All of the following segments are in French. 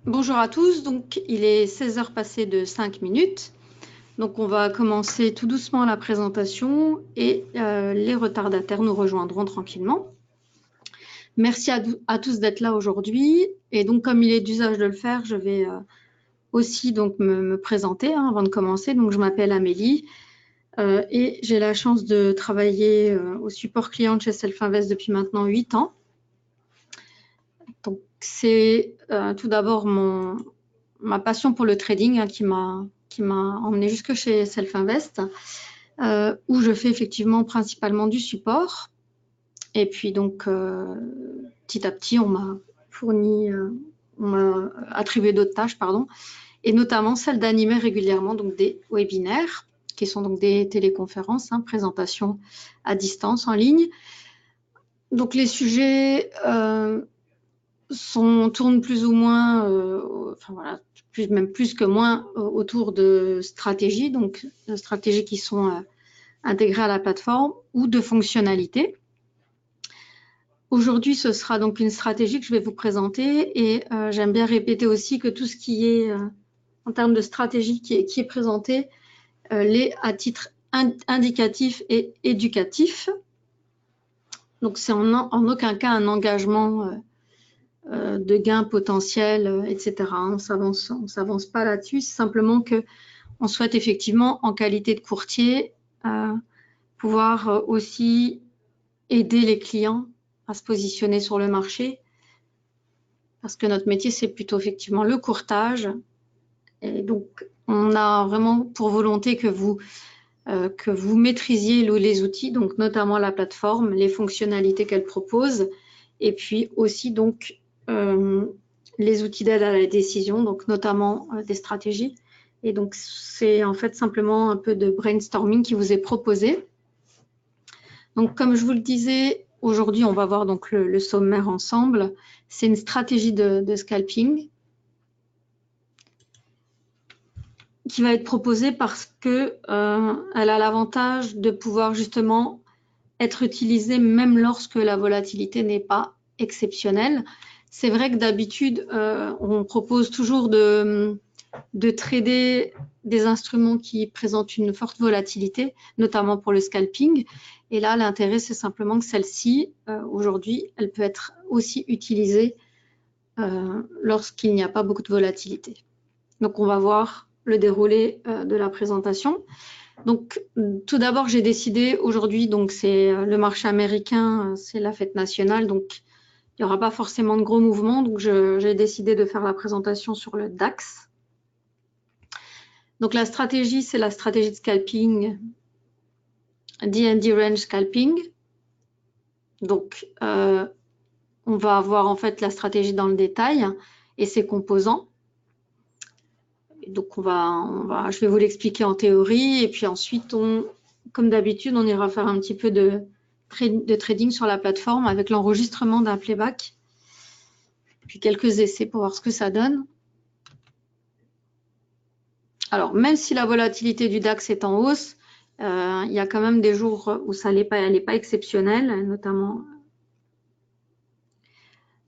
Bonjour à tous, donc il est 16 h passées de 5 minutes. Donc on va commencer tout doucement la présentation et les retardataires nous rejoindront tranquillement. Merci à tous d'être là aujourd'hui. Et donc comme il est d'usage de le faire, je vais aussi donc me présenter avant de commencer. Donc je m'appelle Amélie et j'ai la chance de travailler au support client de chez Selfinvest depuis maintenant 8 ans. Donc c'est tout d'abord ma passion pour le trading qui m'a emmené jusque chez Selfinvest, où je fais effectivement principalement du support. Et puis donc, petit à petit, on m'a attribué d'autres tâches, pardon, et notamment celle d'animer régulièrement donc des webinaires, qui sont donc des téléconférences, présentations à distance en ligne. Donc les sujets tournent plus ou moins, enfin voilà, même plus que moins autour de stratégies, donc de stratégies qui sont intégrées à la plateforme ou de fonctionnalités. Aujourd'hui, ce sera donc une stratégie que je vais vous présenter et j'aime bien répéter aussi que tout ce qui est en termes de stratégie qui est présenté l'est à titre indicatif et éducatif. Donc c'est en aucun cas un engagement de gains potentiels, etc. On s'avance pas là-dessus. C'est simplement que on souhaite effectivement, en qualité de courtier, pouvoir aussi aider les clients à se positionner sur le marché, parce que notre métier, c'est plutôt effectivement le courtage. Et donc, on a vraiment pour volonté que vous maîtrisiez les outils, donc notamment la plateforme, les fonctionnalités qu'elle propose, et puis aussi donc les outils d'aide à la décision, donc notamment des stratégies. Et donc, c'est en fait simplement un peu de brainstorming qui vous est proposé. Donc, comme je vous le disais, aujourd'hui, on va voir donc le sommaire ensemble. C'est une stratégie de scalping qui va être proposée parce que elle a l'avantage de pouvoir justement être utilisée même lorsque la volatilité n'est pas exceptionnelle. C'est vrai que d'habitude, on propose toujours de trader des instruments qui présentent une forte volatilité, notamment pour le scalping. Et là, l'intérêt, c'est simplement que celle-ci, aujourd'hui, elle peut être aussi utilisée lorsqu'il n'y a pas beaucoup de volatilité. Donc, on va voir le déroulé de la présentation. Donc, tout d'abord, j'ai décidé aujourd'hui, donc c'est le marché américain, c'est la fête nationale, donc il n'y aura pas forcément de gros mouvements. Donc, j'ai décidé de faire la présentation sur le DAX. Donc, la stratégie, c'est la stratégie de scalping, D&D Range Scalping. Donc, on va avoir en fait la stratégie dans le détail et ses composants. Donc, je vais vous l'expliquer en théorie et puis ensuite, comme d'habitude, on ira faire un petit peu de trading sur la plateforme avec l'enregistrement d'un playback, puis quelques essais pour voir ce que ça donne. Alors, même si la volatilité du DAX est en hausse, il y a quand même des jours où elle n'est pas exceptionnelle, notamment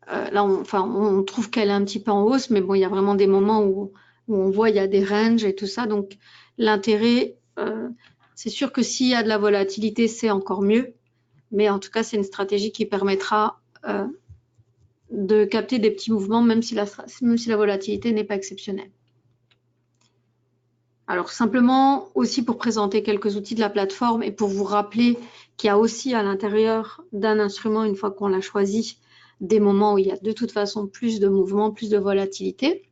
là, on trouve qu'elle est un petit peu en hausse, mais bon, il y a vraiment des moments où on voit il y a des ranges et tout ça. Donc, l'intérêt, c'est sûr que s'il y a de la volatilité, c'est encore mieux. Mais en tout cas, c'est une stratégie qui permettra de capter des petits mouvements, même si la volatilité n'est pas exceptionnelle. Alors, simplement aussi pour présenter quelques outils de la plateforme et pour vous rappeler qu'il y a aussi à l'intérieur d'un instrument, une fois qu'on l'a choisi, des moments où il y a de toute façon plus de mouvements, plus de volatilité.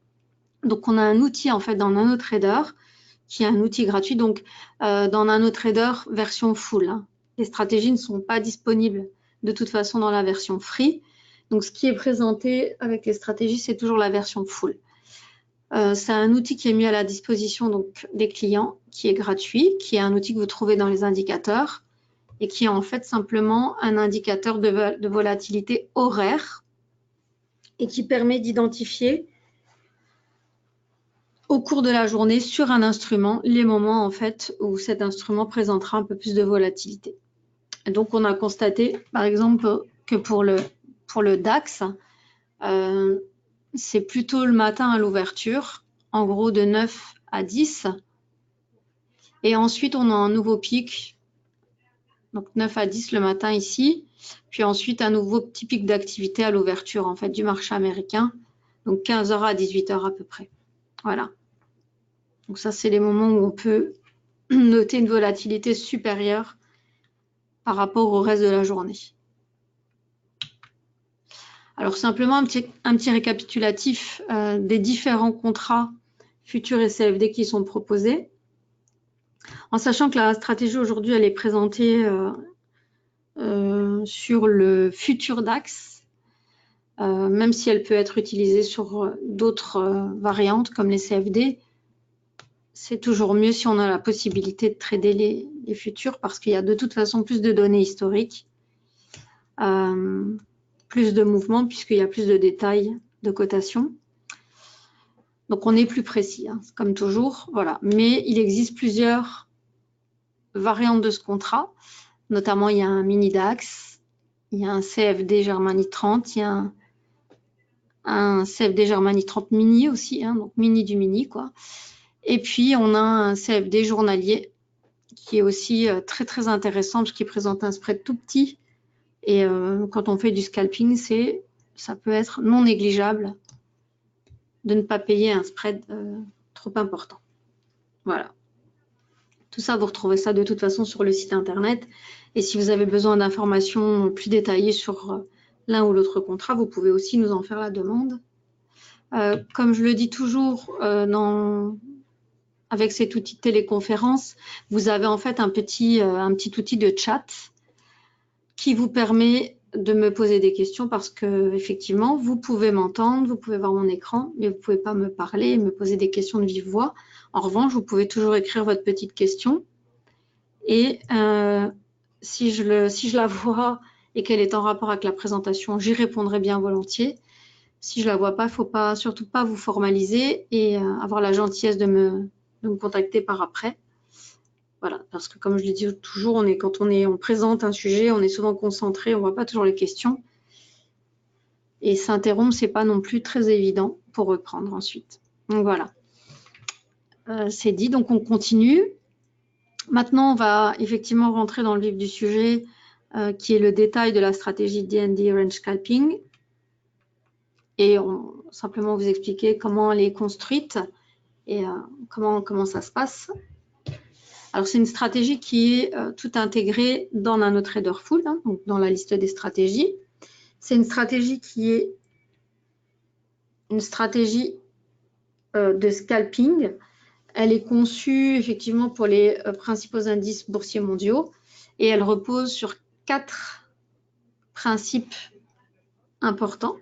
Donc, on a un outil en fait dans NanoTrader qui est un outil gratuit. Donc, dans NanoTrader version full, les stratégies ne sont pas disponibles de toute façon dans la version free. Donc, ce qui est présenté avec les stratégies, c'est toujours la version full. C'est un outil qui est mis à la disposition donc, des clients, qui est gratuit, qui est un outil que vous trouvez dans les indicateurs et qui est en fait simplement un indicateur de volatilité horaire et qui permet d'identifier au cours de la journée sur un instrument les moments en fait où cet instrument présentera un peu plus de volatilité. Et donc on a constaté par exemple que pour le DAX, c'est plutôt le matin à l'ouverture, en gros de 9 à 10. Et ensuite, on a un nouveau pic, donc 9 à 10 le matin ici. Puis ensuite, un nouveau petit pic d'activité à l'ouverture en fait, du marché américain, donc 15h à 18h à peu près. Voilà. Donc ça, c'est les moments où on peut noter une volatilité supérieure par rapport au reste de la journée. Alors simplement un petit récapitulatif des différents contrats futurs et CFD qui sont proposés. En sachant que la stratégie aujourd'hui, elle est présentée sur le futur DAX, même si elle peut être utilisée sur d'autres variantes comme les CFD. C'est toujours mieux si on a la possibilité de trader les futurs parce qu'il y a de toute façon plus de données historiques, plus de mouvements puisqu'il y a plus de détails de cotation. Donc on est plus précis, hein, comme toujours, voilà. Mais il existe plusieurs variantes de ce contrat, notamment il y a un mini DAX, il y a un CFD Germany 30, il y a un CFD Germany 30 mini aussi, hein, donc mini du mini quoi. Et puis on a un CFD journalier qui est aussi très très intéressant parce qu'il présente un spread tout petit et quand on fait du scalping, ça peut être non négligeable de ne pas payer un spread trop important. Voilà. Tout ça, vous retrouvez ça de toute façon sur le site internet. Et si vous avez besoin d'informations plus détaillées sur l'un ou l'autre contrat, vous pouvez aussi nous en faire la demande. Comme je le dis toujours avec cet outil de téléconférence, vous avez en fait un petit outil de chat qui vous permet de me poser des questions parce que effectivement, vous pouvez m'entendre, vous pouvez voir mon écran, mais vous ne pouvez pas me parler et me poser des questions de vive voix. En revanche, vous pouvez toujours écrire votre petite question et si je la vois et qu'elle est en rapport avec la présentation, j'y répondrai bien volontiers. Si je la vois pas, il ne faut surtout pas vous formaliser et avoir la gentillesse de me contacter par après. Voilà, parce que comme je le dis toujours, quand on présente un sujet, on est souvent concentré, on ne voit pas toujours les questions. Et s'interrompre, ce n'est pas non plus très évident pour reprendre ensuite. Donc voilà, c'est dit, donc on continue. Maintenant, on va effectivement rentrer dans le vif du sujet, qui est le détail de la stratégie DND Range Scalping. Et simplement vous expliquer comment elle est construite et comment ça se passe. Alors, c'est une stratégie qui est tout intégrée dans NanoTrader Full, hein, donc dans la liste des stratégies. C'est une stratégie qui est une stratégie de scalping. Elle est conçue effectivement pour les principaux indices boursiers mondiaux et elle repose sur 4 principes importants.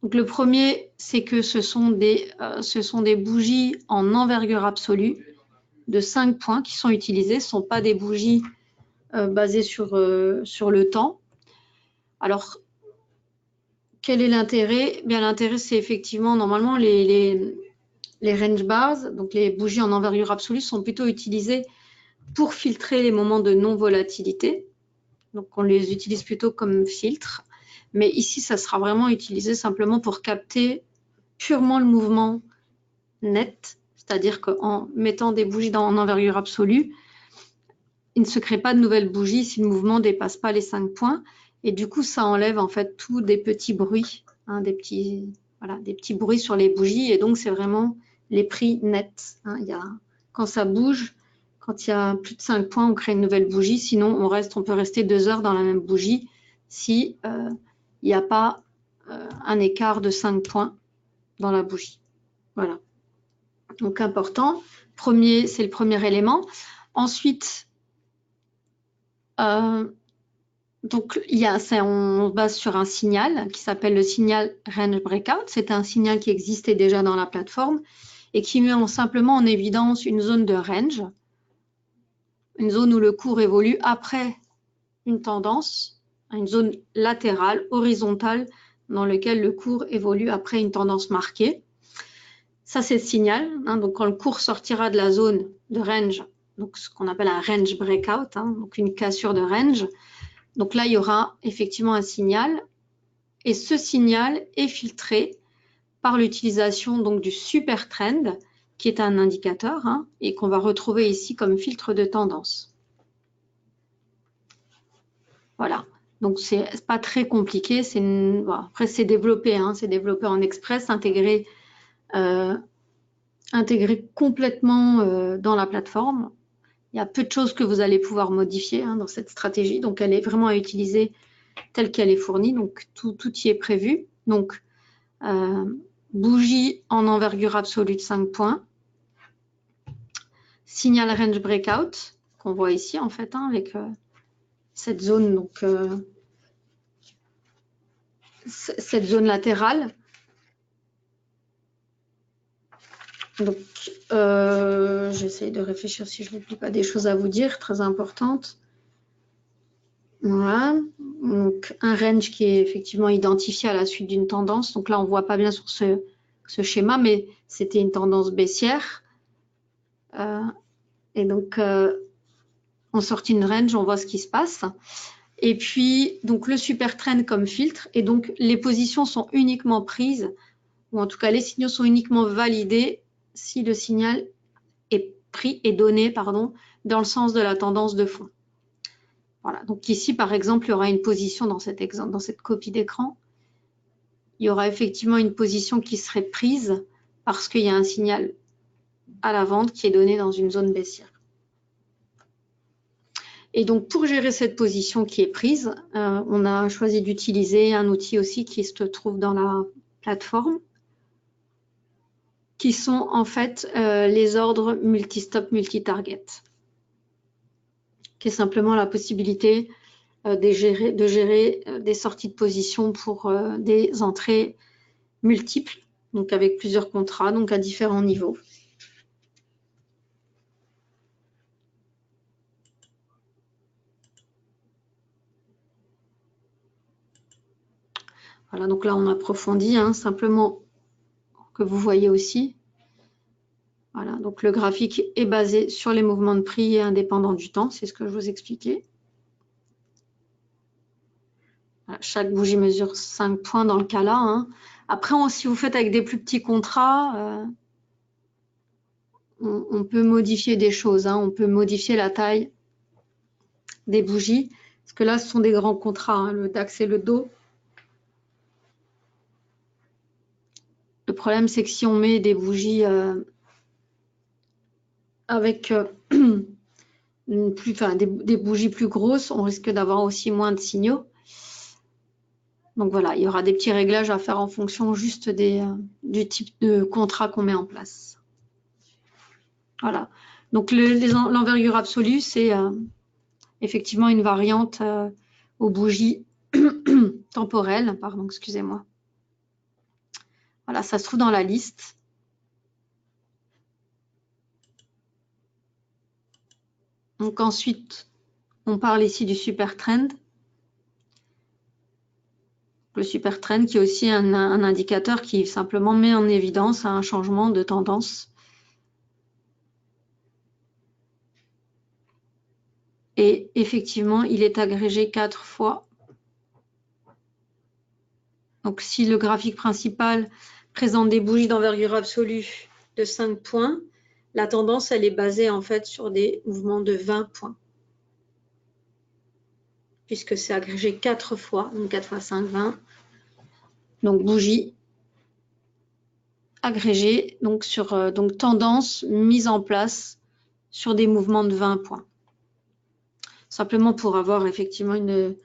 Donc, le premier, c'est que ce sont des bougies en envergure absolue de 5 points qui sont utilisées. Ce ne sont pas des bougies basées sur le temps. Alors, quel est l'intérêt? Bien, l'intérêt, c'est effectivement, normalement, les range bars, donc les bougies en envergure absolue, sont plutôt utilisées pour filtrer les moments de non-volatilité. Donc, on les utilise plutôt comme filtre. Mais ici, ça sera vraiment utilisé simplement pour capter purement le mouvement net, c'est-à-dire qu'en mettant des bougies en envergure absolue, il ne se crée pas de nouvelles bougies si le mouvement ne dépasse pas les 5 points. Et du coup, ça enlève en fait tous des petits bruits, hein, des petits bruits sur les bougies. Et donc, c'est vraiment les prix nets. Hein. Quand ça bouge, quand il y a plus de 5 points, on crée une nouvelle bougie. Sinon, on peut rester 2 heures dans la même bougie si il n'y a pas un écart de 5 points dans la bougie. Voilà. Donc, important. C'est le premier élément. Ensuite, donc, on base sur un signal qui s'appelle le signal Range Breakout. C'est un signal qui existait déjà dans la plateforme et qui met simplement en évidence une zone de range, une zone où le cours évolue après une tendance, une zone latérale, horizontale, dans laquelle le cours évolue après une tendance marquée. Ça, c'est le signal. Hein, donc, quand le cours sortira de la zone de range, donc ce qu'on appelle un range breakout, hein, donc une cassure de range, donc là, il y aura effectivement un signal Et ce signal est filtré par l'utilisation donc du super trend, qui est un indicateur et qu'on va retrouver ici comme filtre de tendance. Voilà, donc c'est pas très compliqué. Bon, après c'est développé en Express, intégré complètement dans la plateforme. Il y a peu de choses que vous allez pouvoir modifier dans cette stratégie, donc elle est vraiment à utiliser telle qu'elle est fournie, donc tout y est prévu. Donc bougie en envergure absolue de 5 points, signal range breakout qu'on voit ici en fait avec cette zone, donc cette zone latérale. Donc j'essaye de réfléchir si je n'oublie pas des choses à vous dire très importantes. Voilà, donc un range qui est effectivement identifié à la suite d'une tendance. Donc là on voit pas bien sur ce schéma, mais c'était une tendance baissière. Et donc en sortie de range, on voit ce qui se passe. Et puis donc le super trend comme filtre, et donc les positions sont uniquement prises, ou en tout cas les signaux sont uniquement validés si le signal est donné dans le sens de la tendance de fond. Voilà, donc ici par exemple il y aura une position dans cet exemple, dans cette copie d'écran, il y aura effectivement une position qui serait prise parce qu'il y a un signal à la vente qui est donné dans une zone baissière. Et donc pour gérer cette position qui est prise, on a choisi d'utiliser un outil aussi qui se trouve dans la plateforme, qui sont en fait les ordres multi-stop, multi-target, qui est simplement la possibilité de gérer des sorties de position pour des entrées multiples, donc avec plusieurs contrats, donc à différents niveaux. Voilà, donc là on approfondit, simplement que vous voyez aussi. Voilà, donc le graphique est basé sur les mouvements de prix et indépendants du temps, c'est ce que je vous expliquais. Voilà, chaque bougie mesure 5 points dans le cas là. Après, si vous faites avec des plus petits contrats, on peut modifier des choses. On peut modifier la taille des bougies, parce que là, ce sont des grands contrats, le DAX et le DO. Le problème, c'est que si on met des bougies avec des bougies plus grosses, on risque d'avoir aussi moins de signaux. Donc voilà, il y aura des petits réglages à faire en fonction juste du type de contrat qu'on met en place. Voilà, donc l'envergure absolue, c'est effectivement une variante aux bougies temporelles. Pardon, excusez-moi. Voilà, ça se trouve dans la liste. Donc ensuite, on parle ici du super trend. Le super trend qui est aussi un indicateur qui simplement met en évidence un changement de tendance. Et effectivement, il est agrégé 4 fois. Donc si le graphique principal présente des bougies d'envergure absolue de 5 points, la tendance, elle est basée en fait sur des mouvements de 20 points. Puisque c'est agrégé 4 fois, donc 4 fois 5, 20. Donc bougie agrégée, donc sur tendance mise en place sur des mouvements de 20 points. Simplement pour avoir effectivement une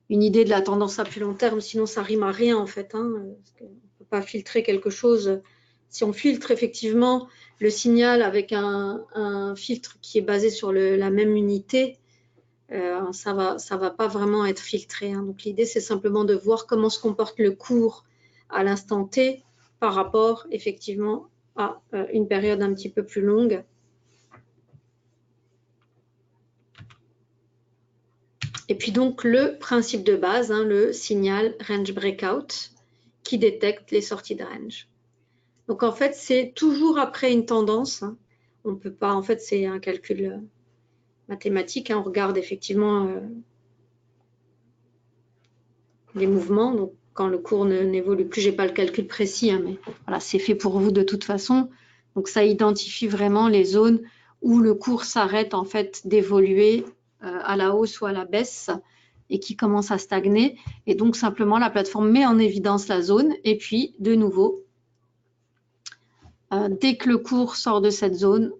idée de la tendance à plus long terme, sinon ça rime à rien en fait. Parce qu'on ne peut pas filtrer quelque chose. Si on filtre effectivement le signal avec un filtre qui est basé sur la même unité, ça va pas vraiment être filtré. Donc l'idée, c'est simplement de voir comment se comporte le cours à l'instant T par rapport effectivement à une période un petit peu plus longue. Et puis donc le principe de base, le signal range breakout qui détecte les sorties de range. Donc en fait, c'est toujours après une tendance. On peut pas, en fait, c'est un calcul mathématique. On regarde effectivement les mouvements. Donc quand le cours n'évolue plus. J'ai pas le calcul précis, hein, mais voilà, c'est fait pour vous de toute façon. Donc ça identifie vraiment les zones où le cours s'arrête en fait d'évoluer à la hausse ou à la baisse et qui commence à stagner. Et donc simplement la plateforme met en évidence la zone et puis de nouveau, dès que le cours sort de cette zone,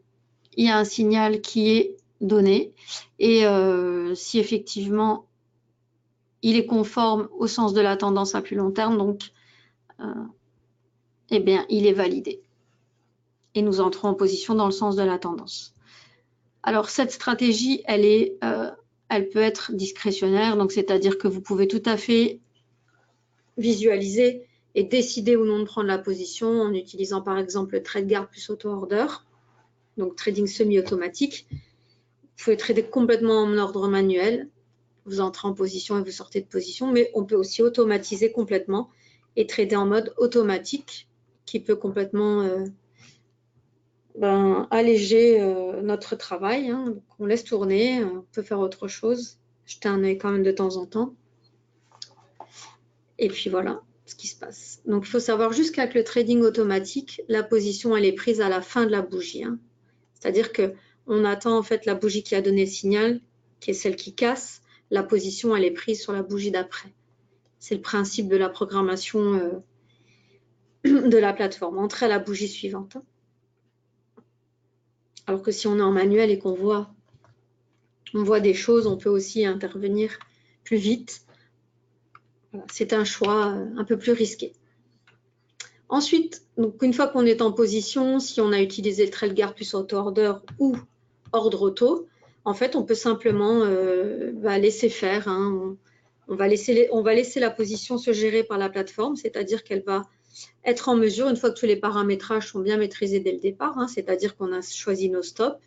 il y a un signal qui est donné et si effectivement il est conforme au sens de la tendance à plus long terme, donc eh bien, il est validé. Et nous entrons en position dans le sens de la tendance. Alors, cette stratégie, elle peut être discrétionnaire, donc c'est-à-dire que vous pouvez tout à fait visualiser et décider ou non de prendre la position en utilisant par exemple le trade guard plus auto-order, donc trading semi-automatique. Vous pouvez trader complètement en ordre manuel, vous entrez en position et vous sortez de position, mais on peut aussi automatiser complètement et trader en mode automatique qui peut complètement alléger notre travail. Hein. Donc, on laisse tourner, on peut faire autre chose, jeter un œil quand même de temps en temps. Et puis voilà ce qui se passe. Donc il faut savoir juste qu'avec le trading automatique, la position elle est prise à la fin de la bougie. Hein. C'est-à-dire qu'on attend en fait la bougie qui a donné le signal, qui est celle qui casse. La position elle est prise sur la bougie d'après. C'est le principe de la programmation de la plateforme, entrer à la bougie suivante. Alors que si on est en manuel et qu'on voit des choses, on peut aussi intervenir plus vite. Voilà, c'est un choix un peu plus risqué. Ensuite, donc une fois qu'on est en position, si on a utilisé le trail guard plus auto-order ou ordre auto, en fait, on peut simplement laisser faire. Hein. On va laisser la position se gérer par la plateforme, c'est-à-dire qu'elle va être en mesure, une fois que tous les paramétrages sont bien maîtrisés dès le départ, hein, c'est-à-dire qu'on a choisi nos stops.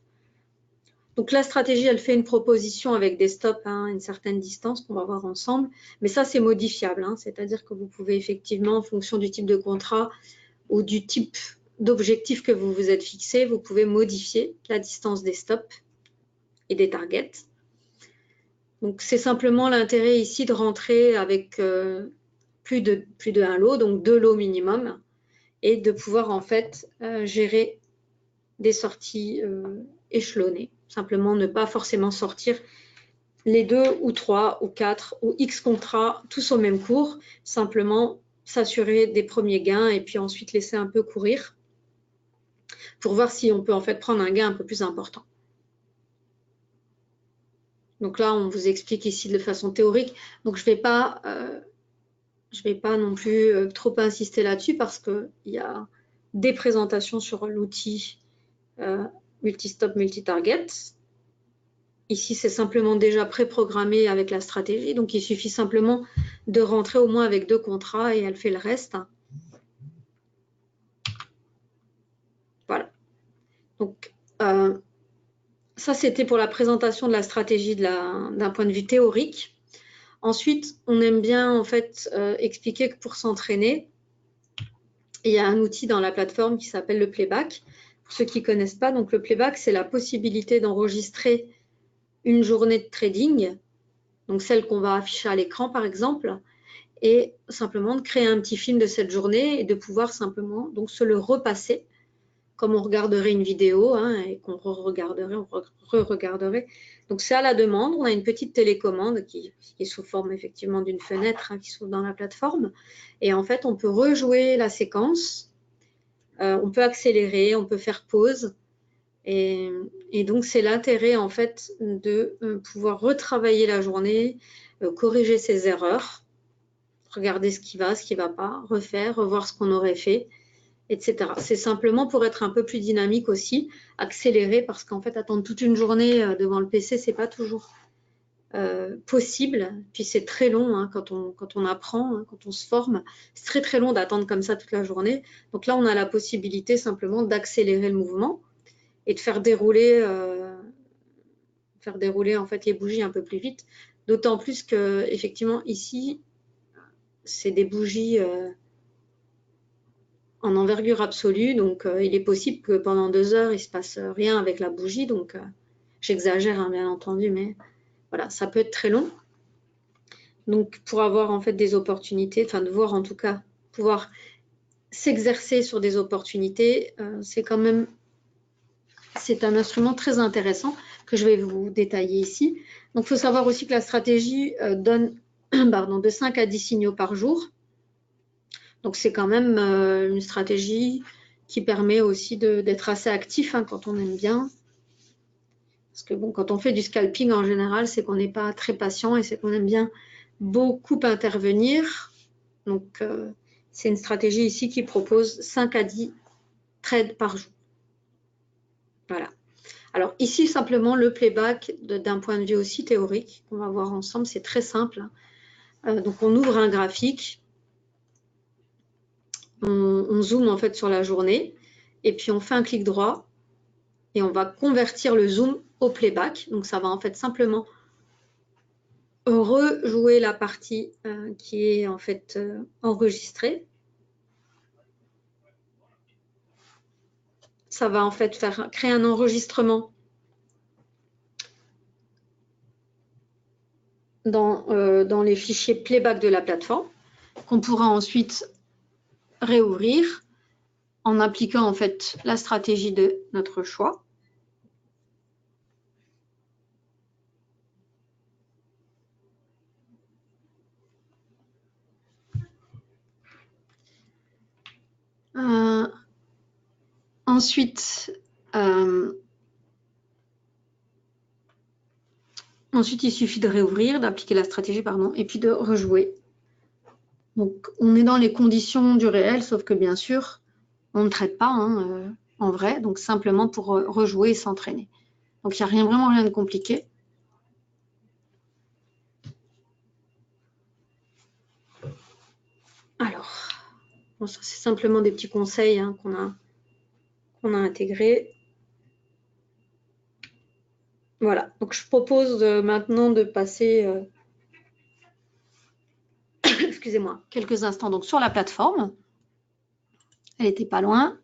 Donc la stratégie, elle fait une proposition avec des stops à une certaine distance qu'on va voir ensemble, mais ça c'est modifiable, hein, c'est-à-dire que vous pouvez effectivement, en fonction du type de contrat ou du type d'objectif que vous vous êtes fixé, vous pouvez modifier la distance des stops et des targets. Donc c'est simplement l'intérêt ici de rentrer avec plus de un lot, donc 2 lots minimum, et de pouvoir en fait gérer des sorties échelonnées. Simplement ne pas forcément sortir les 2 ou 3 ou 4 ou X contrats tous au même cours, simplement s'assurer des premiers gains et puis ensuite laisser un peu courir pour voir si on peut en fait prendre un gain un peu plus important. Donc là, on vous explique ici de façon théorique. Donc je ne vais pas non plus trop insister là-dessus parce qu'il y a des présentations sur l'outil multi-stop, multi-target. Ici, c'est simplement déjà préprogrammé avec la stratégie. Donc, il suffit simplement de rentrer au moins avec 2 contrats et elle fait le reste. Voilà. Donc, ça, c'était pour la présentation de la stratégie d'un point de vue théorique. Ensuite, on aime bien en fait expliquer que pour s'entraîner, il y a un outil dans la plateforme qui s'appelle le playback. Pour ceux qui ne connaissent pas, donc le playback, c'est la possibilité d'enregistrer une journée de trading, donc celle qu'on va afficher à l'écran par exemple, et simplement de créer un petit film de cette journée et de pouvoir simplement donc se le repasser comme on regarderait une vidéo hein, et qu'on re-regarderait. Donc c'est à la demande, on a une petite télécommande qui est sous forme effectivement d'une fenêtre hein, qui s'ouvre dans la plateforme et en fait on peut rejouer la séquence, on peut accélérer, on peut faire pause et donc c'est l'intérêt en fait de pouvoir retravailler la journée, corriger ses erreurs, regarder ce qui va pas, refaire, revoir ce qu'on aurait fait, etc. C'est simplement pour être un peu plus dynamique aussi, accélérer, parce qu'en fait, attendre toute une journée devant le PC, c'est pas toujours possible. Puis c'est très long hein, quand on apprend, hein, quand on se forme. C'est très très long d'attendre comme ça toute la journée. Donc là, on a la possibilité simplement d'accélérer le mouvement et de faire dérouler en fait les bougies un peu plus vite. D'autant plus que effectivement ici, c'est des bougies en envergure absolue, donc il est possible que pendant 2 heures, il ne se passe rien avec la bougie, donc j'exagère hein, bien entendu, mais voilà, ça peut être très long. Donc, pour avoir en fait des opportunités, enfin de voir en tout cas, pouvoir s'exercer sur des opportunités, c'est un instrument très intéressant que je vais vous détailler ici. Donc, il faut savoir aussi que la stratégie donne de 5 à 10 signaux par jour. Donc, c'est quand même une stratégie qui permet aussi d'être assez actif quand on aime bien. Parce que bon, quand on fait du scalping, en général, c'est qu'on n'est pas très patient et c'est qu'on aime bien beaucoup intervenir. Donc, c'est une stratégie ici qui propose 5 à 10 trades par jour. Voilà. Alors ici, simplement le playback d'un point de vue aussi théorique, qu'on va voir ensemble, c'est très simple. Donc on ouvre un graphique, on zoome en fait sur la journée, et puis on fait un clic droit, et on va convertir le zoom au playback. Donc ça va en fait simplement rejouer la partie qui est en fait enregistrée. Ça va en fait créer un enregistrement dans les fichiers playback de la plateforme, qu'on pourra ensuite réouvrir en appliquant en fait la stratégie de notre choix. Ensuite, il suffit de réouvrir, d'appliquer la stratégie, pardon, et puis de rejouer. Donc, on est dans les conditions du réel, sauf que bien sûr, on ne traite pas en vrai, donc simplement pour rejouer et s'entraîner. Donc, il n'y a vraiment rien de compliqué. Alors, bon, ça c'est simplement des petits conseils qu'on a intégrés. Voilà, donc je propose maintenant de passer, excusez-moi, quelques instants donc sur la plateforme. Elle n'était pas loin.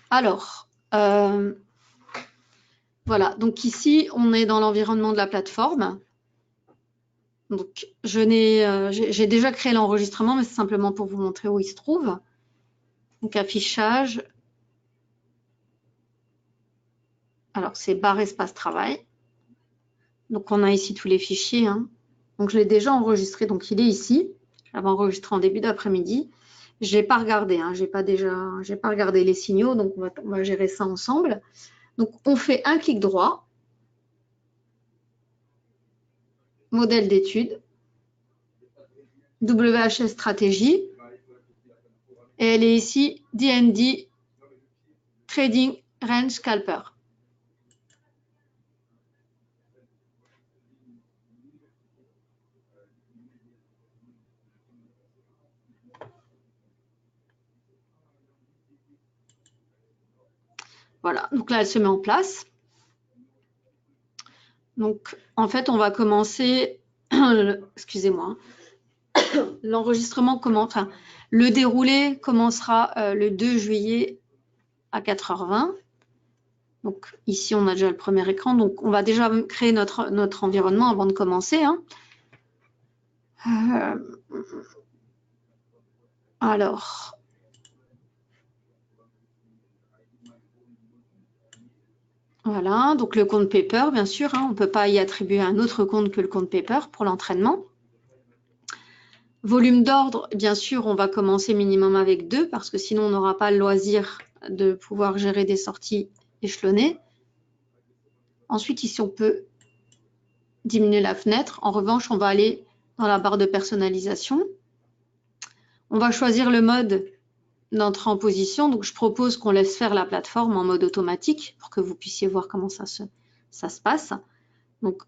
Alors, voilà, donc ici, on est dans l'environnement de la plateforme. Donc, j'ai déjà créé l'enregistrement, mais c'est simplement pour vous montrer où il se trouve. Donc, affichage. Alors, c'est barre espace travail. Donc, on a ici tous les fichiers. Donc, je l'ai déjà enregistré. Donc, il est ici. Je l'avais enregistré en début d'après-midi. Je n'ai pas regardé. J'ai pas regardé les signaux. Donc, on va gérer ça ensemble. Donc, on fait un clic droit. Modèle d'étude. WHS stratégie. Et elle est ici, DND Trading Range Scalper. Voilà, donc là, elle se met en place. Donc, en fait, on va commencer, excusez-moi, l'enregistrement commence, enfin, le déroulé commencera le 2 juillet à 4h20. Donc, ici, on a déjà le premier écran. Donc, on va déjà créer notre environnement avant de commencer. Alors, voilà, donc le compte Paper, bien sûr, on ne peut pas y attribuer un autre compte que le compte Paper pour l'entraînement. Volume d'ordre, bien sûr, on va commencer minimum avec 2 parce que sinon on n'aura pas le loisir de pouvoir gérer des sorties échelonnées. Ensuite, ici, on peut diminuer la fenêtre. En revanche, on va aller dans la barre de personnalisation. On va choisir le mode d'entrée en position. Donc, je propose qu'on laisse faire la plateforme en mode automatique pour que vous puissiez voir comment ça se passe. Donc,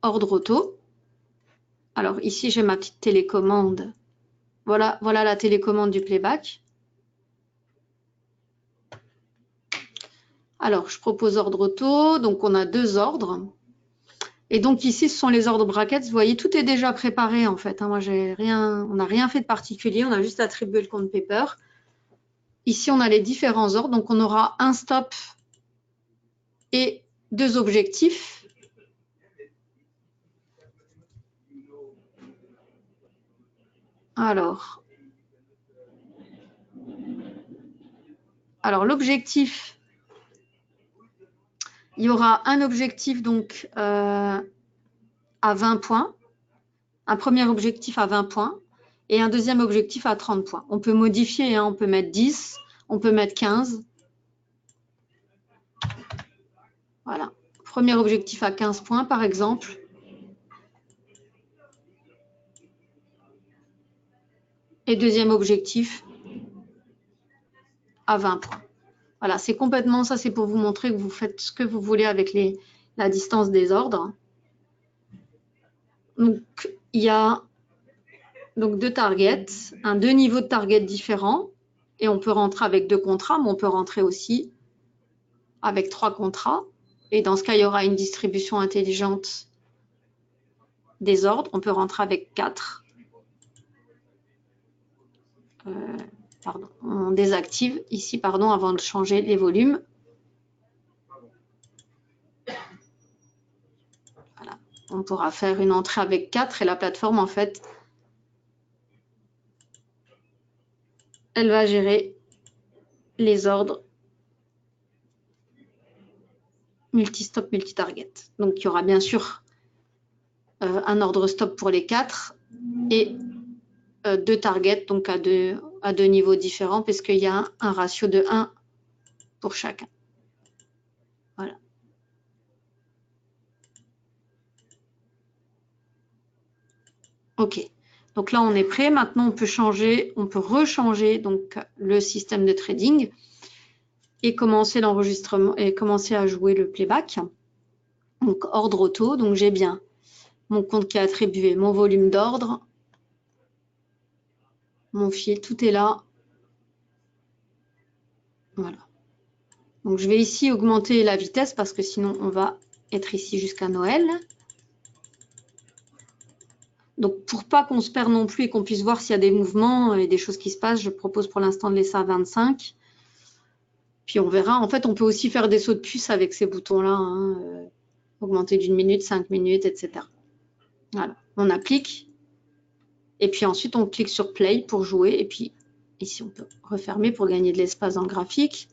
ordre auto. Alors, ici, j'ai ma petite télécommande. Voilà la télécommande du playback. Alors, je propose ordre auto. Donc, on a 2 ordres. Et donc, ici, ce sont les ordres brackets. Vous voyez, tout est déjà préparé, en fait. Moi, on n'a rien fait de particulier. On a juste attribué le compte Paper. Ici, on a les différents ordres. Donc, on aura un stop et 2 objectifs. Alors l'objectif, il y aura un objectif donc à 20 points, un premier objectif à 20 points et un deuxième objectif à 30 points. On peut modifier, hein, on peut mettre 10, on peut mettre 15. Voilà. Premier objectif à 15 points, par exemple. Et deuxième objectif à 20 points. Voilà, c'est complètement ça, c'est pour vous montrer que vous faites ce que vous voulez avec la distance des ordres. Donc, il y a donc deux targets, deux niveaux de target différents. Et on peut rentrer avec 2 contrats, mais on peut rentrer aussi avec 3 contrats. Et dans ce cas, il y aura une distribution intelligente des ordres. On peut rentrer avec 4. Pardon, on désactive ici, pardon, avant de changer les volumes. Voilà. On pourra faire une entrée avec 4 et la plateforme, en fait, elle va gérer les ordres multi-stop, multi-target. Donc, il y aura bien sûr un ordre stop pour les 4 et 2 targets, donc à deux niveaux différents, puisqu'il y a un ratio de 1 pour chacun. Voilà. OK. Donc là, on est prêt. Maintenant, on peut changer, on peut rechanger donc le système de trading et commencer l'enregistrement et commencer à jouer le playback. Donc ordre auto. Donc j'ai bien mon compte qui est attribué, mon volume d'ordre, mon fil, tout est là. Voilà. Donc je vais ici augmenter la vitesse parce que sinon on va être ici jusqu'à Noël. Donc pour pas qu'on se perde non plus et qu'on puisse voir s'il y a des mouvements et des choses qui se passent, je propose pour l'instant de laisser à 25. Puis on verra. En fait, on peut aussi faire des sauts de puce avec ces boutons-là, hein, augmenter d'1 minute, 5 minutes, etc. Voilà, on applique. Et puis ensuite, on clique sur Play pour jouer. Et puis ici, on peut refermer pour gagner de l'espace dans le graphique.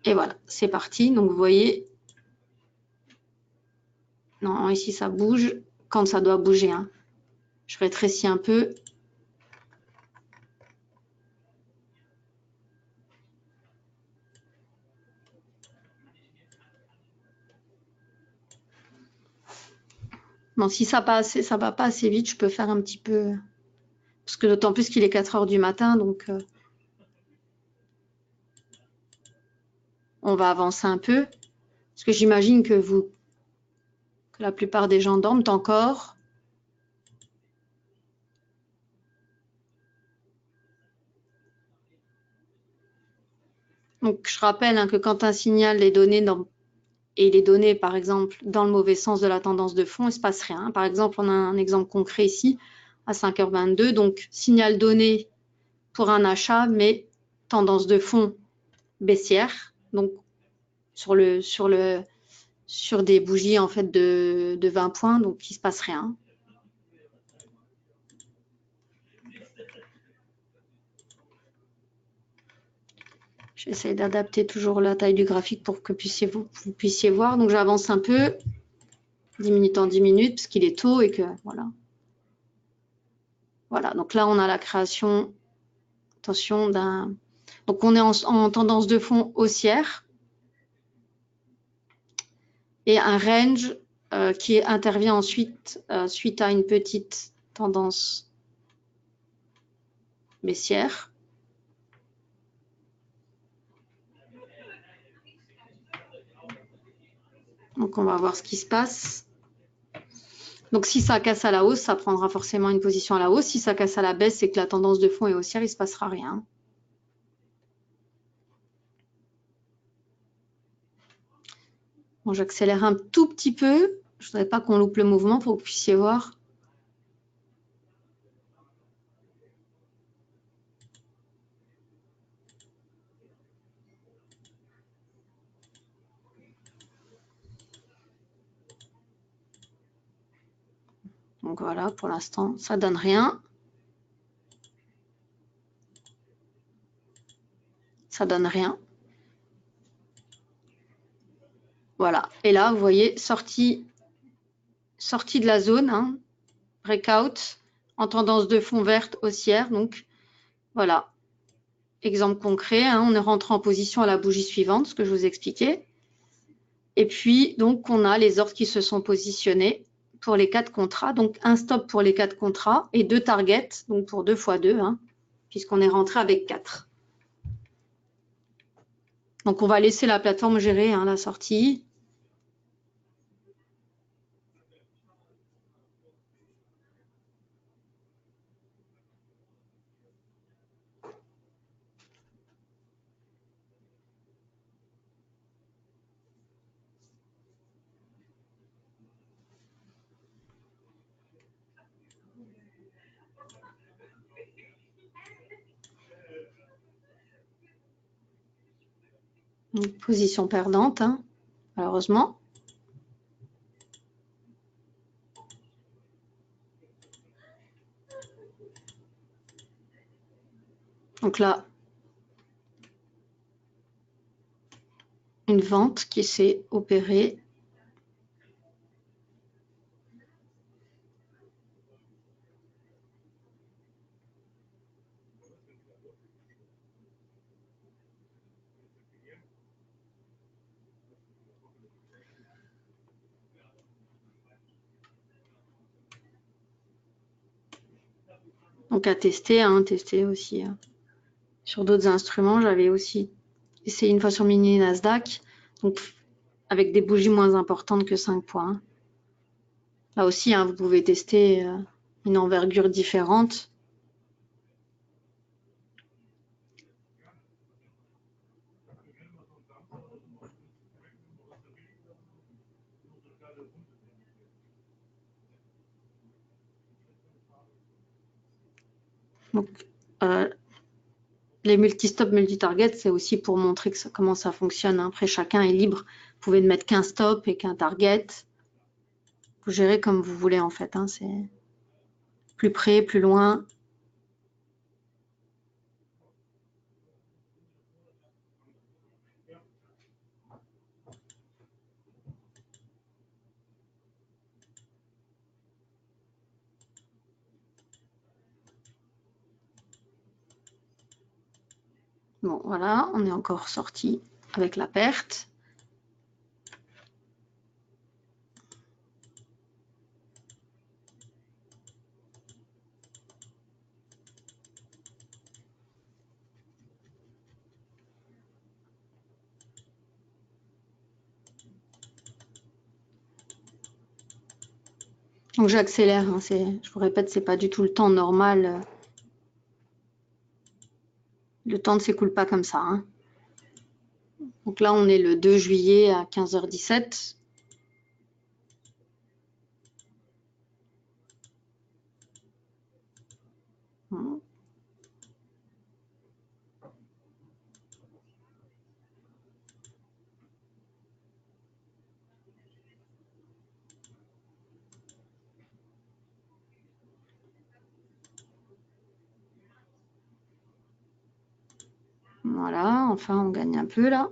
Et voilà, c'est parti. Donc vous voyez, non, ici ça bouge quand ça doit bouger, hein. Je rétrécis un peu. Bon, si ça va pas assez vite, je peux faire un petit peu, parce que d'autant plus qu'il est 4 heures du matin, donc on va avancer un peu, parce que j'imagine que la plupart des gens dorment encore. Donc je rappelle, hein, que quand un signal est donné et il est donné par exemple dans le mauvais sens de la tendance de fond, il ne se passe rien. Par exemple, on a un exemple concret ici à 5h22, donc signal donné pour un achat, mais tendance de fond baissière, donc sur des bougies en fait de 20 points, donc il ne se passe rien. J'essaie d'adapter toujours la taille du graphique pour que vous puissiez voir. Donc j'avance un peu, 10 minutes en 10 minutes, parce qu'il est tôt et que voilà. Voilà, donc là on a la création, attention, donc on est en tendance de fond haussière et un range qui intervient ensuite suite à une petite tendance baissière. Donc on va voir ce qui se passe. Donc si ça casse à la hausse, ça prendra forcément une position à la hausse. Si ça casse à la baisse, c'est que la tendance de fond est haussière, il ne se passera rien. Bon, j'accélère un tout petit peu. Je ne voudrais pas qu'on loupe le mouvement pour que vous puissiez voir. Donc voilà, pour l'instant, ça donne rien. Ça donne rien. Voilà. Et là, vous voyez, sortie de la zone, hein, breakout, en tendance de fond verte haussière. Donc voilà. Exemple concret, hein, on est rentré en position à la bougie suivante, ce que je vous expliquais. Et puis, donc, on a les ordres qui se sont positionnés pour les 4 contrats. Donc, un stop pour les 4 contrats et 2 targets, donc pour 2 x 2, hein, puisqu'on est rentré avec 4. Donc, on va laisser la plateforme gérer hein, la sortie. Donc, position perdante, hein, malheureusement. Donc là, une vente qui s'est opérée. Donc à tester, hein, tester aussi sur d'autres instruments. J'avais aussi essayé une fois sur mini Nasdaq, donc avec des bougies moins importantes que 5 points. Là aussi, hein, vous pouvez tester une envergure différente. Donc, les multi-stop, multi-target, c'est aussi pour montrer comment ça fonctionne. Hein. Après, chacun est libre. Vous pouvez ne mettre qu'un stop et qu'un target. Vous gérez comme vous voulez, en fait. Hein. C'est plus près, plus loin. Bon, voilà, on est encore sorti avec la perte. Donc j'accélère, hein, je vous répète, c'est pas du tout le temps normal. Le temps ne s'écoule pas comme ça. Hein. Donc là, on est le 2 juillet à 15h17. Voilà, enfin, on gagne un peu là.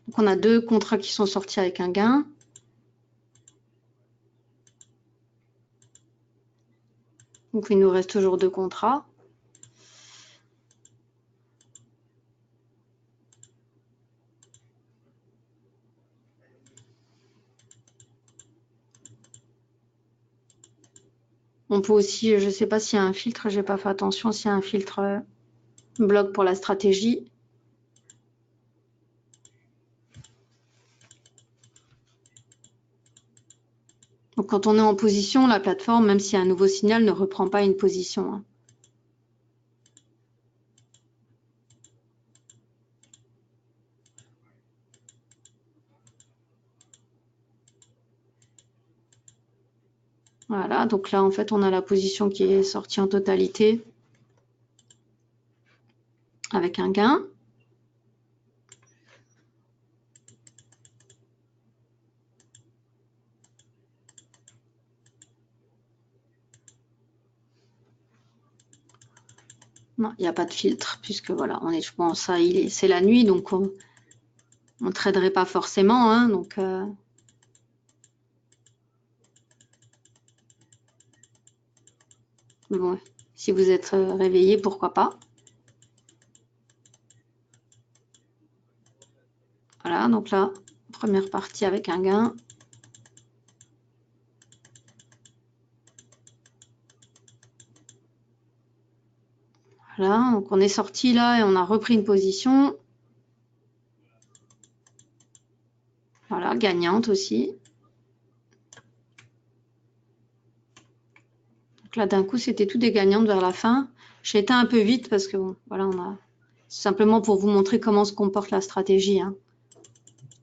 Donc on a 2 contrats qui sont sortis avec un gain. Donc il nous reste toujours 2 contrats. On peut aussi, je ne sais pas s'il y a un filtre, j'ai pas fait attention s'il y a un filtre bloc pour la stratégie. Donc quand on est en position, la plateforme, même s'il y a un nouveau signal, ne reprend pas une position. Hein. Voilà, donc là en fait on a la position qui est sortie en totalité avec un gain. Non, il n'y a pas de filtre, puisque voilà, on est, je pense, c'est la nuit, donc on ne traderait pas forcément. Hein, donc, bon, si vous êtes réveillé, pourquoi pas. Voilà, donc là, première partie avec un gain. Voilà, donc on est sorti là et on a repris une position. Voilà, gagnante aussi. Donc là, d'un coup, c'était tout des gagnantes vers la fin. J'ai été un peu vite parce que, bon, voilà, simplement pour vous montrer comment se comporte la stratégie. Hein.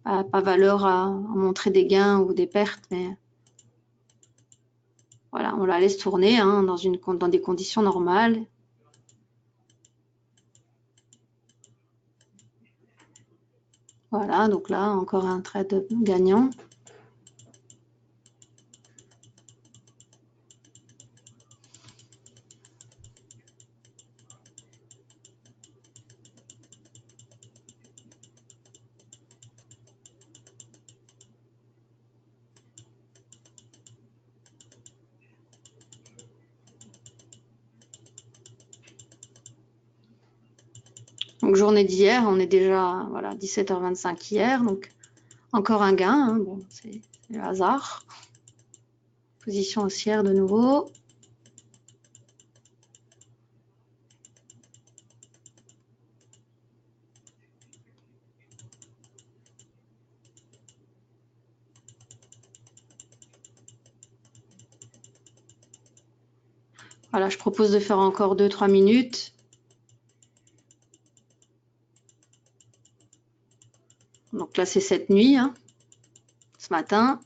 Pas valeur à montrer des gains ou des pertes, mais voilà, on la laisse tourner hein, dans des conditions normales. Voilà, donc là, encore un trade gagnant. Donc journée d'hier, on est déjà voilà 17h25 hier, donc encore un gain. Hein, bon, c'est le hasard. Position haussière de nouveau. Voilà, je propose de faire encore 2-3 minutes. Donc là, c'est cette nuit, hein, ce matin.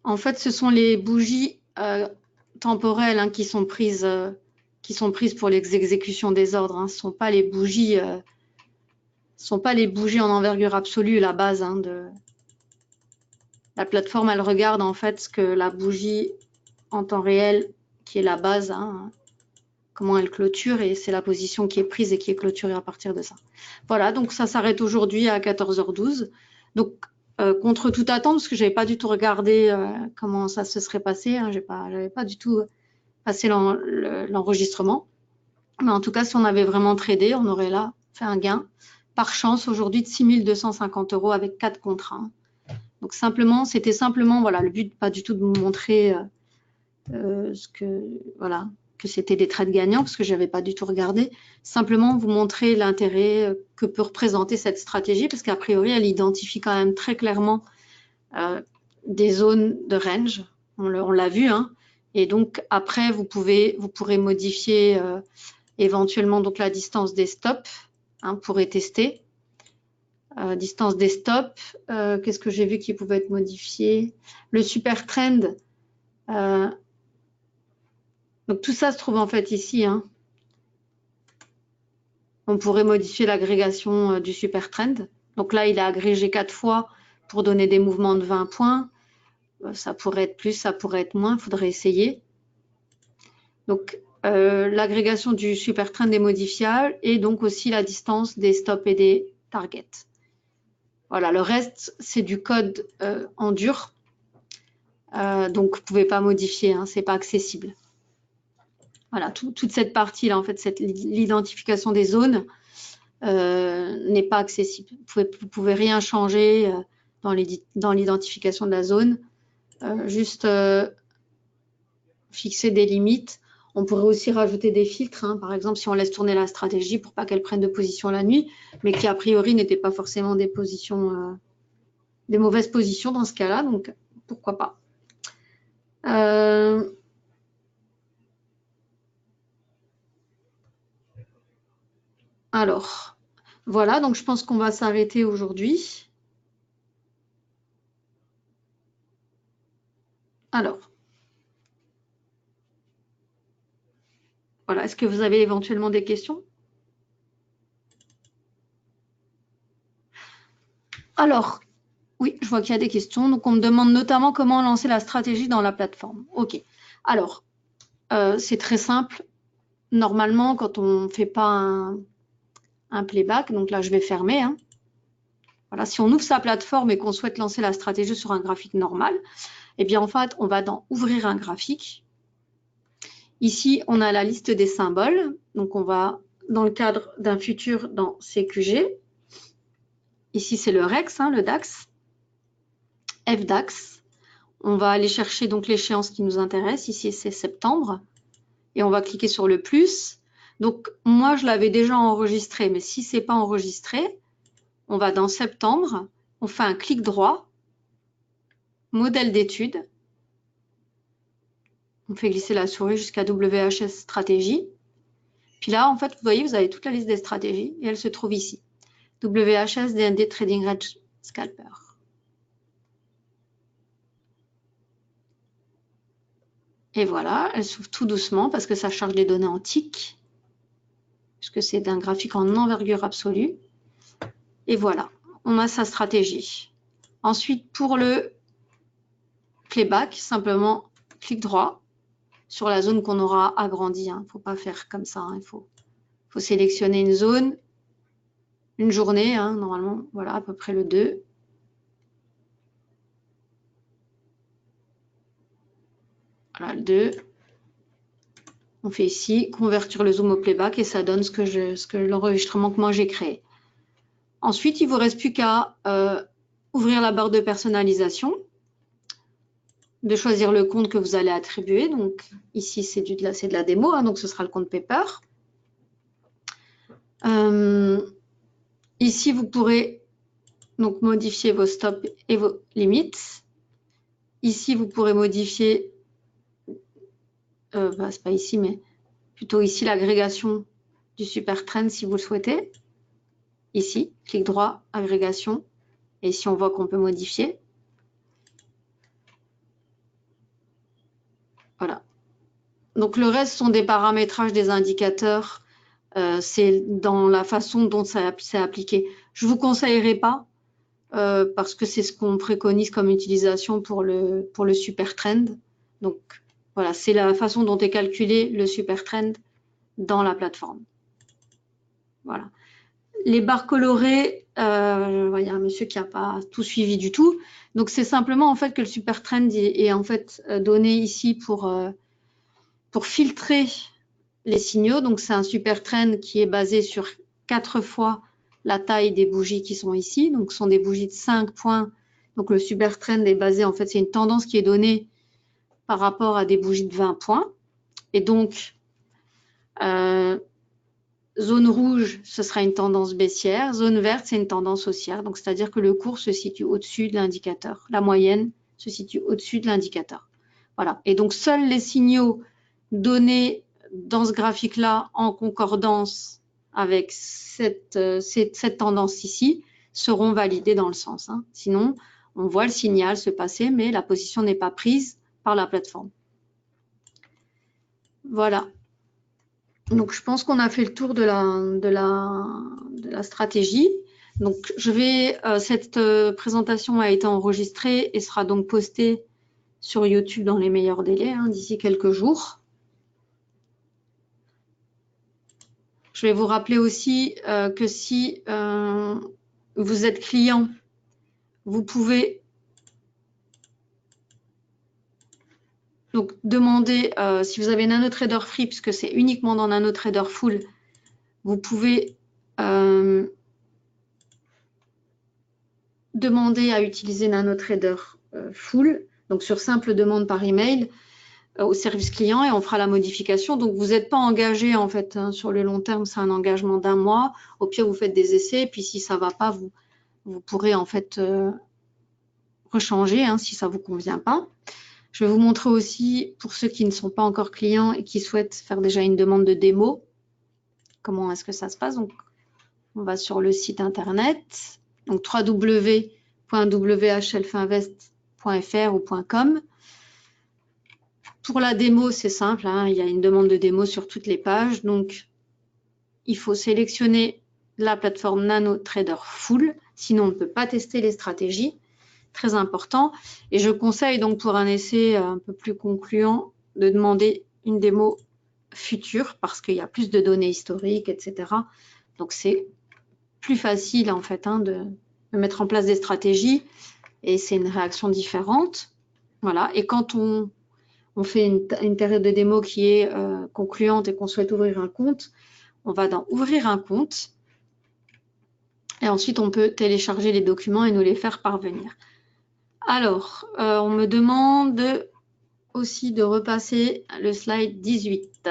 En fait, ce sont les bougies temporelles hein, qui sont prises pour les exécutions des ordres. Hein. Ce ne sont pas les bougies, en envergure absolue, la base hein, de la plateforme. Elle regarde en fait ce que la bougie en temps réel, qui est la base, hein, comment elle clôture, et c'est la position qui est prise et qui est clôturée à partir de ça. Voilà, donc ça s'arrête aujourd'hui à 14h12. Donc, contre toute attente, parce que j'avais pas du tout regardé comment ça se serait passé, hein, j'avais pas du tout passé l'enregistrement. Mais en tout cas, si on avait vraiment tradé, on aurait là fait un gain par chance aujourd'hui de 6250 € avec 4 contrats. Donc c'était simplement, voilà, le but pas du tout de vous montrer que c'était des trades gagnants parce que j'avais pas du tout regardé. Simplement vous montrer l'intérêt que peut représenter cette stratégie parce qu'a priori elle identifie quand même très clairement des zones de range. On l'a vu, hein. Et donc après vous pourrez modifier éventuellement donc la distance des stops. Hein, vous pourrez tester. Distance des stops. Qu'est-ce que j'ai vu qui pouvait être modifié? Le super trend. Donc tout ça se trouve en fait ici. Hein. On pourrait modifier l'agrégation du super trend. Donc là, il est agrégé 4 fois pour donner des mouvements de 20 points. Ça pourrait être plus, ça pourrait être moins, il faudrait essayer. Donc l'agrégation du super trend est modifiable et donc aussi la distance des stops et des targets. Voilà, le reste, c'est du code en dur. Donc vous ne pouvez pas modifier, hein, c'est pas accessible. Voilà, toute cette partie-là, en fait, l'identification des zones n'est pas accessible. Vous pouvez rien changer dans l'identification de la zone, juste fixer des limites. On pourrait aussi rajouter des filtres, hein, par exemple si on laisse tourner la stratégie pour pas qu'elle prenne de position la nuit, mais qui a priori n'étaient pas forcément des positions, des mauvaises positions dans ce cas-là, donc pourquoi pas. Alors, voilà, donc je pense qu'on va s'arrêter aujourd'hui. Alors, voilà, est-ce que vous avez éventuellement des questions? Alors, oui, je vois qu'il y a des questions. Donc, on me demande notamment comment lancer la stratégie dans la plateforme. OK. Alors, c'est très simple. Normalement, quand on ne fait pas un playback, donc là, je vais fermer. Hein. Voilà, si on ouvre sa plateforme et qu'on souhaite lancer la stratégie sur un graphique normal, eh bien, en fait, on va dans Ouvrir un graphique. Ici, on a la liste des symboles. Donc, on va, dans le cadre d'un futur, dans CQG. Ici, c'est le REX, hein, le DAX. FDAX. On va aller chercher donc l'échéance qui nous intéresse. Ici, c'est septembre. Et on va cliquer sur le plus. Donc, moi, je l'avais déjà enregistré. Mais si ce n'est pas enregistré, on va dans septembre. On fait un clic droit. Modèle d'étude. On fait glisser la souris jusqu'à WHS stratégie. Puis là, en fait, vous voyez, vous avez toute la liste des stratégies. Et elle se trouve ici. WHS DND Trading Range Scalper. Et voilà, elle s'ouvre tout doucement parce que ça charge des données en tick, puisque c'est un graphique en envergure absolue. Et voilà, on a sa stratégie. Ensuite, pour le playback, simplement clic droit sur la zone qu'on aura agrandie. Il ne faut pas faire comme ça, il faut sélectionner une zone, une journée, normalement, voilà, à peu près le 2. Voilà, le 2. On fait ici, convertir le zoom au playback et ça donne l'enregistrement que moi j'ai créé. Ensuite, il ne vous reste plus qu'à ouvrir la barre de personnalisation, de choisir le compte que vous allez attribuer. Donc ici, c'est de la démo, donc ce sera le compte Paper. Ici, vous pourrez donc modifier vos stops et vos limites. Ici, vous pourrez modifier, c'est pas ici, mais plutôt ici, l'agrégation du super trend si vous le souhaitez. Ici, clic droit, agrégation. Et ici, on voit qu'on peut modifier. Voilà. Donc, le reste sont des paramétrages des indicateurs. C'est dans la façon dont c'est appliqué. Je ne vous conseillerais pas parce que c'est ce qu'on préconise comme utilisation pour le super trend. Donc, voilà, c'est la façon dont est calculé le super trend dans la plateforme. Voilà. Les barres colorées, il y a un monsieur qui n'a pas tout suivi du tout. Donc, c'est simplement en fait que le super trend est en fait donné ici pour filtrer les signaux. Donc, c'est un super trend qui est basé sur 4 fois la taille des bougies qui sont ici. Donc, ce sont des bougies de 5 points. Donc, le super trend est basé, en fait, c'est une tendance qui est donnée par rapport à des bougies de 20 points. Et donc, zone rouge, ce sera une tendance baissière. Zone verte, c'est une tendance haussière. Donc, c'est-à-dire que le cours se situe au-dessus de l'indicateur. La moyenne se situe au-dessus de l'indicateur. Voilà. Et donc, seuls les signaux donnés dans ce graphique-là en concordance avec cette tendance ici seront validés dans le sens. Sinon, on voit le signal se passer, mais la position n'est pas prise par la plateforme. Voilà. Donc, je pense qu'on a fait le tour de la stratégie. Donc, cette présentation a été enregistrée et sera donc postée sur YouTube dans les meilleurs délais, d'ici quelques jours. Je vais vous rappeler aussi que si vous êtes client, vous pouvez donc demander, si vous avez NanoTrader Free, puisque c'est uniquement dans NanoTrader Full, vous pouvez demander à utiliser NanoTrader Full, donc sur simple demande par email au service client et on fera la modification. Donc, vous n'êtes pas engagé en fait sur le long terme, c'est un engagement d'1 mois. Au pire, vous faites des essais et puis si ça ne va pas, vous pourrez en fait rechanger si ça ne vous convient pas. Je vais vous montrer aussi, pour ceux qui ne sont pas encore clients et qui souhaitent faire déjà une demande de démo, comment est-ce que ça se passe. Donc, On va sur le site internet, donc www.whlfinvest.fr ou .com. Pour la démo, c'est simple, hein, il y a une demande de démo sur toutes les pages. Donc, il faut sélectionner la plateforme NanoTrader Full, sinon on ne peut pas tester les stratégies. Très important. Et je conseille donc pour un essai un peu plus concluant de demander une démo future parce qu'il y a plus de données historiques, etc. Donc, c'est plus facile en fait hein, de mettre en place des stratégies et c'est une réaction différente. Voilà. Et quand on fait une période de démo qui est concluante et qu'on souhaite ouvrir un compte, on va dans ouvrir un compte et ensuite on peut télécharger les documents et nous les faire parvenir. Alors, on me demande aussi de repasser le slide 18.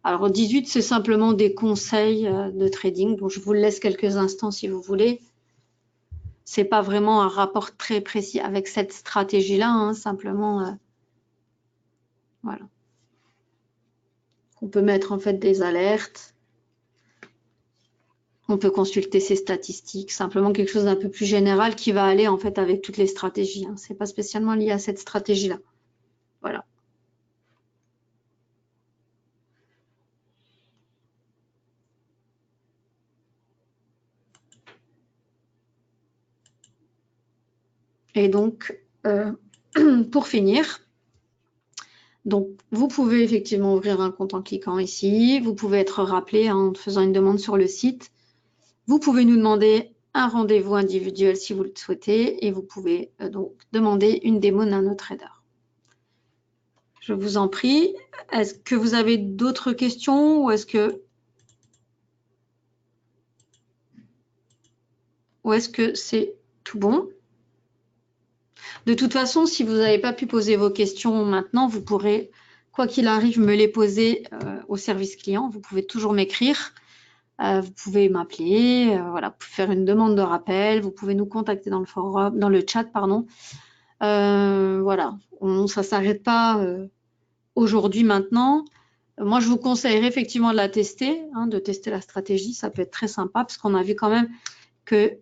Alors 18, c'est simplement des conseils de trading. Donc, je vous laisse quelques instants si vous voulez. C'est pas vraiment un rapport très précis avec cette stratégie-là, hein, simplement, voilà. On peut mettre en fait des alertes. On peut consulter ses statistiques, simplement quelque chose d'un peu plus général qui va aller en fait avec toutes les stratégies. Hein. C'est pas spécialement lié à cette stratégie-là. Voilà. Et donc, pour finir, donc vous pouvez effectivement ouvrir un compte en cliquant ici. Vous pouvez être rappelé en faisant une demande sur le site. Vous pouvez nous demander un rendez-vous individuel si vous le souhaitez et vous pouvez donc demander une démo NanoTrader. Je vous en prie. Est-ce que vous avez d'autres questions ou est-ce que c'est tout bon? De toute façon, si vous n'avez pas pu poser vos questions maintenant, vous pourrez, quoi qu'il arrive, me les poser au service client. Vous pouvez toujours m'écrire. Vous pouvez m'appeler, voilà, faire une demande de rappel. Vous pouvez nous contacter dans le forum, dans le chat, pardon. Voilà, ça ne s'arrête pas aujourd'hui, maintenant. Moi, je vous conseillerais effectivement de la tester, hein, de tester la stratégie. Ça peut être très sympa parce qu'on a vu quand même qu'elle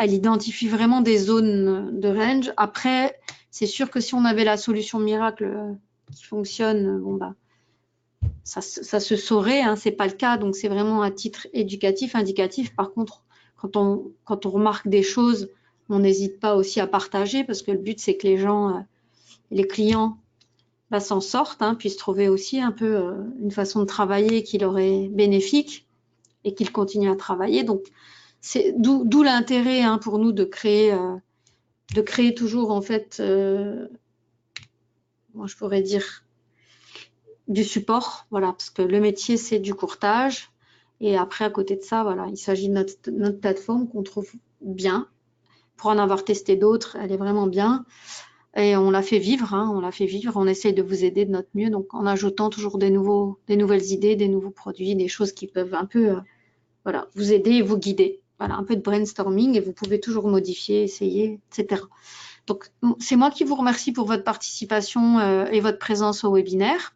identifie vraiment des zones de range. Après, c'est sûr que si on avait la solution miracle qui fonctionne, bon bah, ça se saurait, hein, c'est pas le cas. Donc, c'est vraiment à titre éducatif, indicatif. Par contre, quand on remarque des choses, on n'hésite pas aussi à partager parce que le but, c'est que les gens, les clients, s'en sortent, hein, puissent trouver aussi un peu une façon de travailler qui leur est bénéfique et qu'ils continuent à travailler. Donc, c'est d'où l'intérêt hein, pour nous de créer toujours en fait, moi je pourrais dire du support, voilà, parce que le métier c'est du courtage et après à côté de ça, voilà, il s'agit de notre plateforme qu'on trouve bien. Pour en avoir testé d'autres, elle est vraiment bien. Et on la fait vivre, hein, on essaye de vous aider de notre mieux, donc en ajoutant toujours des nouvelles idées, des nouveaux produits, des choses qui peuvent un peu voilà, vous aider et vous guider. Voilà, un peu de brainstorming et vous pouvez toujours modifier, essayer, etc. Donc, c'est moi qui vous remercie pour votre participation et votre présence au webinaire.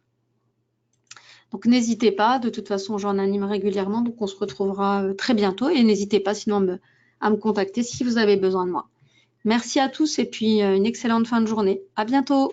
Donc, n'hésitez pas, de toute façon, j'en anime régulièrement, donc on se retrouvera très bientôt et n'hésitez pas sinon à me contacter si vous avez besoin de moi. Merci à tous et puis une excellente fin de journée. À bientôt.